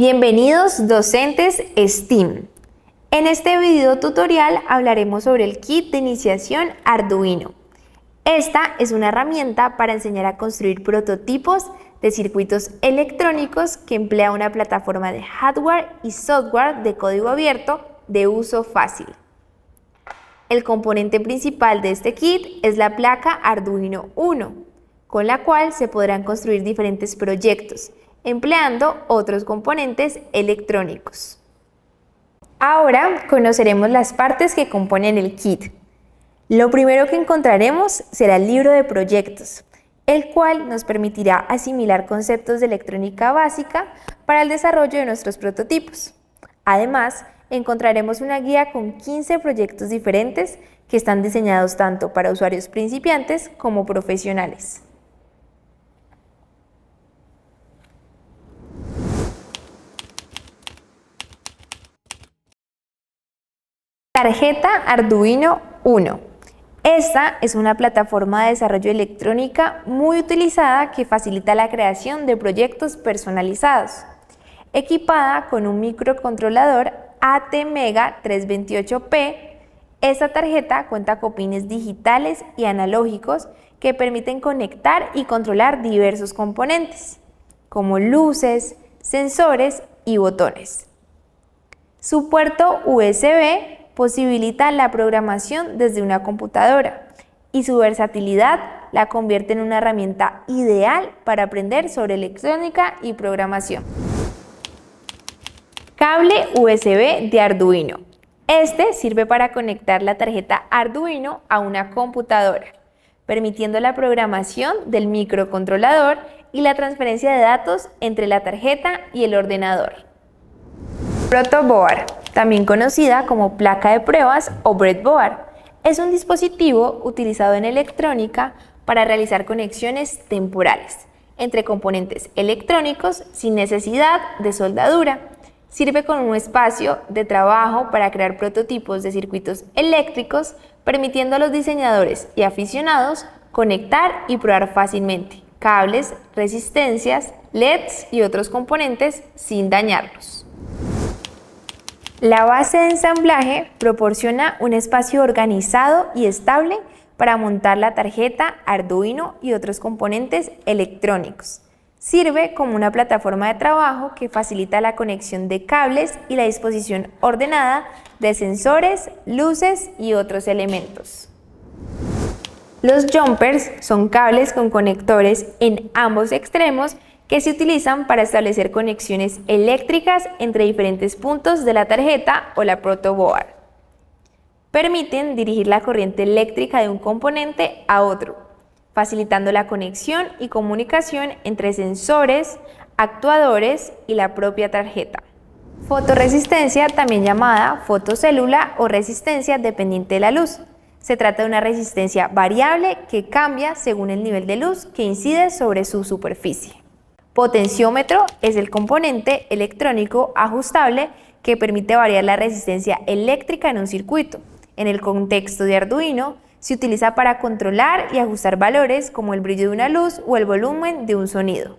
Bienvenidos docentes STEAM. En este video tutorial hablaremos sobre el kit de iniciación Arduino. Esta es una herramienta para enseñar a construir prototipos de circuitos electrónicos que emplea una plataforma de hardware y software de código abierto de uso fácil. El componente principal de este kit es la placa Arduino Uno, con la cual se podrán construir diferentes proyectos, empleando otros componentes electrónicos. Ahora conoceremos las partes que componen el kit. Lo primero que encontraremos será el libro de proyectos, el cual nos permitirá asimilar conceptos de electrónica básica para el desarrollo de nuestros prototipos. Además, encontraremos una guía con 15 proyectos diferentes que están diseñados tanto para usuarios principiantes como profesionales. Tarjeta Arduino Uno. Esta es una plataforma de desarrollo electrónica muy utilizada que facilita la creación de proyectos personalizados. Equipada con un microcontrolador ATmega 328P, esta tarjeta cuenta con pines digitales y analógicos que permiten conectar y controlar diversos componentes, como luces, sensores y botones. Su puerto USB posibilita la programación desde una computadora y su versatilidad la convierte en una herramienta ideal para aprender sobre electrónica y programación. Cable USB de Arduino. Este sirve para conectar la tarjeta Arduino a una computadora, permitiendo la programación del microcontrolador y la transferencia de datos entre la tarjeta y el ordenador. Protoboard, también conocida como placa de pruebas o breadboard, es un dispositivo utilizado en electrónica para realizar conexiones temporales entre componentes electrónicos sin necesidad de soldadura. Sirve como un espacio de trabajo para crear prototipos de circuitos eléctricos, permitiendo a los diseñadores y aficionados conectar y probar fácilmente cables, resistencias, LEDs y otros componentes sin dañarlos. La base de ensamblaje proporciona un espacio organizado y estable para montar la tarjeta Arduino y otros componentes electrónicos. Sirve como una plataforma de trabajo que facilita la conexión de cables y la disposición ordenada de sensores, luces y otros elementos. Los jumpers son cables con conectores en ambos extremos que se utilizan para establecer conexiones eléctricas entre diferentes puntos de la tarjeta o la protoboard. Permiten dirigir la corriente eléctrica de un componente a otro, facilitando la conexión y comunicación entre sensores, actuadores y la propia tarjeta. Fotoresistencia, también llamada fotocélula o resistencia dependiente de la luz. Se trata de una resistencia variable que cambia según el nivel de luz que incide sobre su superficie. Potenciómetro es el componente electrónico ajustable que permite variar la resistencia eléctrica en un circuito. En el contexto de Arduino, se utiliza para controlar y ajustar valores como el brillo de una luz o el volumen de un sonido.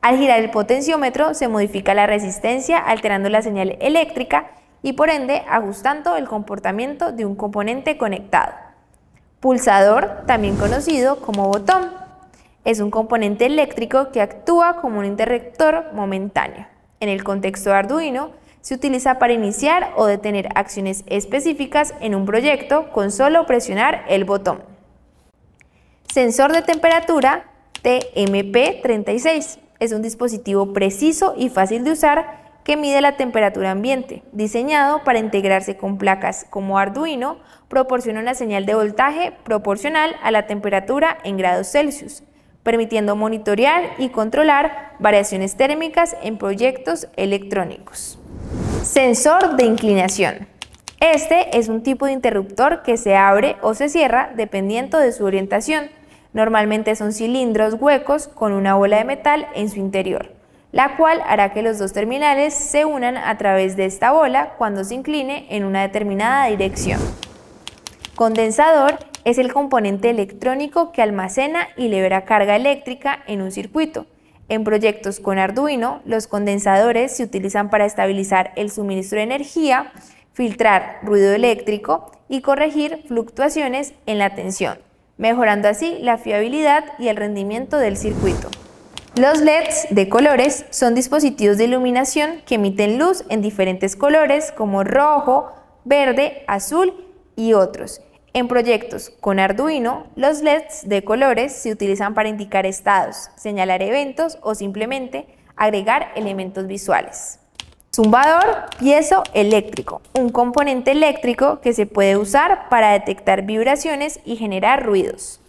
Al girar el potenciómetro se modifica la resistencia alterando la señal eléctrica y por ende ajustando el comportamiento de un componente conectado. Pulsador, también conocido como botón, es un componente eléctrico que actúa como un interruptor momentáneo. En el contexto de Arduino, se utiliza para iniciar o detener acciones específicas en un proyecto con solo presionar el botón. Sensor de temperatura TMP36 es un dispositivo preciso y fácil de usar que mide la temperatura ambiente. Diseñado para integrarse con placas como Arduino, proporciona una señal de voltaje proporcional a la temperatura en grados Celsius, permitiendo monitorear y controlar variaciones térmicas en proyectos electrónicos. Sensor de inclinación. Este es un tipo de interruptor que se abre o se cierra dependiendo de su orientación. Normalmente son cilindros huecos con una bola de metal en su interior, la cual hará que los dos terminales se unan a través de esta bola cuando se incline en una determinada dirección. Condensador es el componente electrónico que almacena y libera carga eléctrica en un circuito. En proyectos con Arduino, los condensadores se utilizan para estabilizar el suministro de energía, filtrar ruido eléctrico y corregir fluctuaciones en la tensión, mejorando así la fiabilidad y el rendimiento del circuito. Los LEDs de colores son dispositivos de iluminación que emiten luz en diferentes colores como rojo, verde, azul y otros. En proyectos con Arduino, los LEDs de colores se utilizan para indicar estados, señalar eventos o simplemente agregar elementos visuales. Zumbador piezoeléctrico, un componente eléctrico que se puede usar para detectar vibraciones y generar ruidos.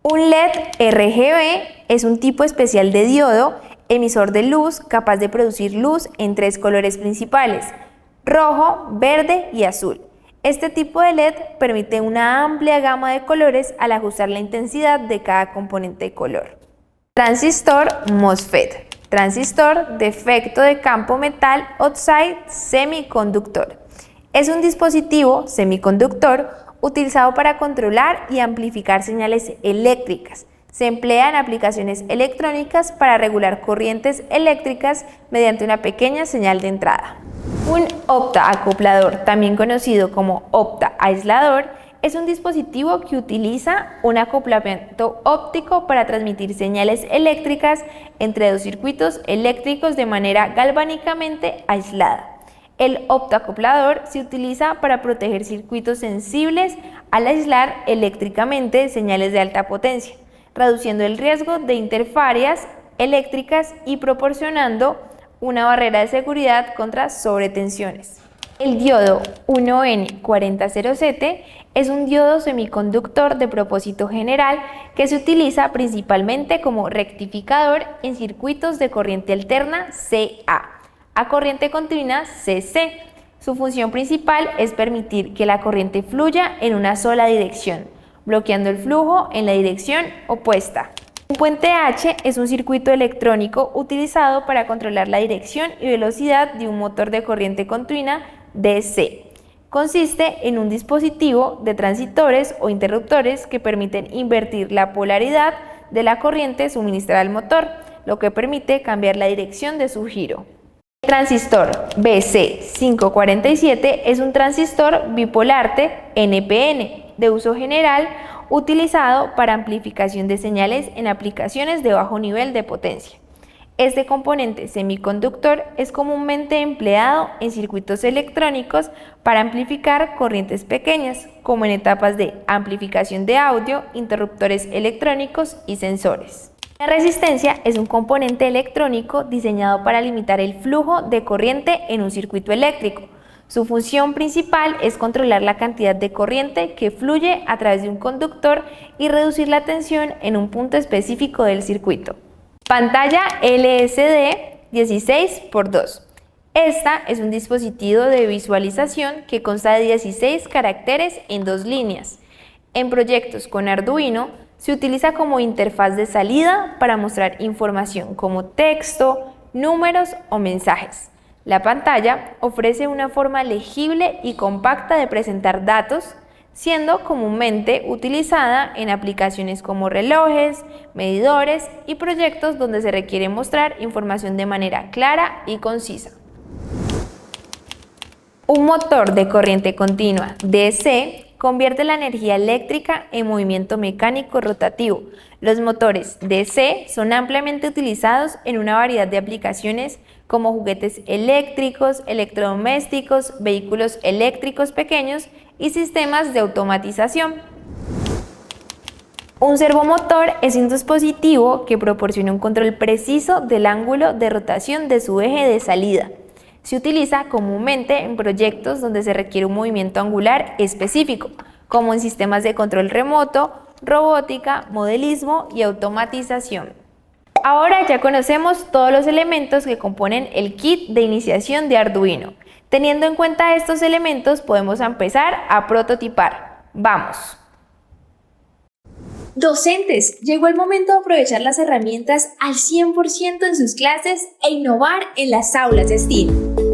Un LED RGB es un tipo especial de diodo, emisor de luz capaz de producir luz en 3 colores principales: rojo, verde y azul. Este tipo de LED permite una amplia gama de colores al ajustar la intensidad de cada componente de color. Transistor MOSFET, transistor de efecto de campo metal oxide semiconductor. Es un dispositivo semiconductor utilizado para controlar y amplificar señales eléctricas. Se emplea en aplicaciones electrónicas para regular corrientes eléctricas mediante una pequeña señal de entrada. Un optoacoplador, también conocido como optoaislador, es un dispositivo que utiliza un acoplamiento óptico para transmitir señales eléctricas entre 2 circuitos eléctricos de manera galvánicamente aislada. El optoacoplador se utiliza para proteger circuitos sensibles al aislar eléctricamente señales de alta potencia, reduciendo el riesgo de interferencias eléctricas y proporcionando una barrera de seguridad contra sobretensiones. El diodo 1N4007 es un diodo semiconductor de propósito general que se utiliza principalmente como rectificador en circuitos de corriente alterna CA a corriente continua CC. Su función principal es permitir que la corriente fluya en una sola dirección, bloqueando el flujo en la dirección opuesta. Un puente H es un circuito electrónico utilizado para controlar la dirección y velocidad de un motor de corriente continua DC. Consiste en un dispositivo de transistores o interruptores que permiten invertir la polaridad de la corriente suministrada al motor, lo que permite cambiar la dirección de su giro. El transistor BC547 es un transistor bipolarte NPN de uso general utilizado para amplificación de señales en aplicaciones de bajo nivel de potencia. Este componente semiconductor es comúnmente empleado en circuitos electrónicos para amplificar corrientes pequeñas, como en etapas de amplificación de audio, interruptores electrónicos y sensores. La resistencia es un componente electrónico diseñado para limitar el flujo de corriente en un circuito eléctrico. Su función principal es controlar la cantidad de corriente que fluye a través de un conductor y reducir la tensión en un punto específico del circuito. Pantalla LCD 16x2. Esta es un dispositivo de visualización que consta de 16 caracteres en 2 líneas. En proyectos con Arduino se utiliza como interfaz de salida para mostrar información como texto, números o mensajes. La pantalla ofrece una forma legible y compacta de presentar datos, siendo comúnmente utilizada en aplicaciones como relojes, medidores y proyectos donde se requiere mostrar información de manera clara y concisa. Un motor de corriente continua DC convierte la energía eléctrica en movimiento mecánico rotativo. Los motores DC son ampliamente utilizados en una variedad de aplicaciones como juguetes eléctricos, electrodomésticos, vehículos eléctricos pequeños y sistemas de automatización. Un servomotor es un dispositivo que proporciona un control preciso del ángulo de rotación de su eje de salida. Se utiliza comúnmente en proyectos donde se requiere un movimiento angular específico, como en sistemas de control remoto, robótica, modelismo y automatización. Ahora ya conocemos todos los elementos que componen el kit de iniciación de Arduino. Teniendo en cuenta estos elementos, podemos empezar a prototipar. ¡Vamos! Docentes, llegó el momento de aprovechar las herramientas al 100% en sus clases e innovar en las aulas de STEAM.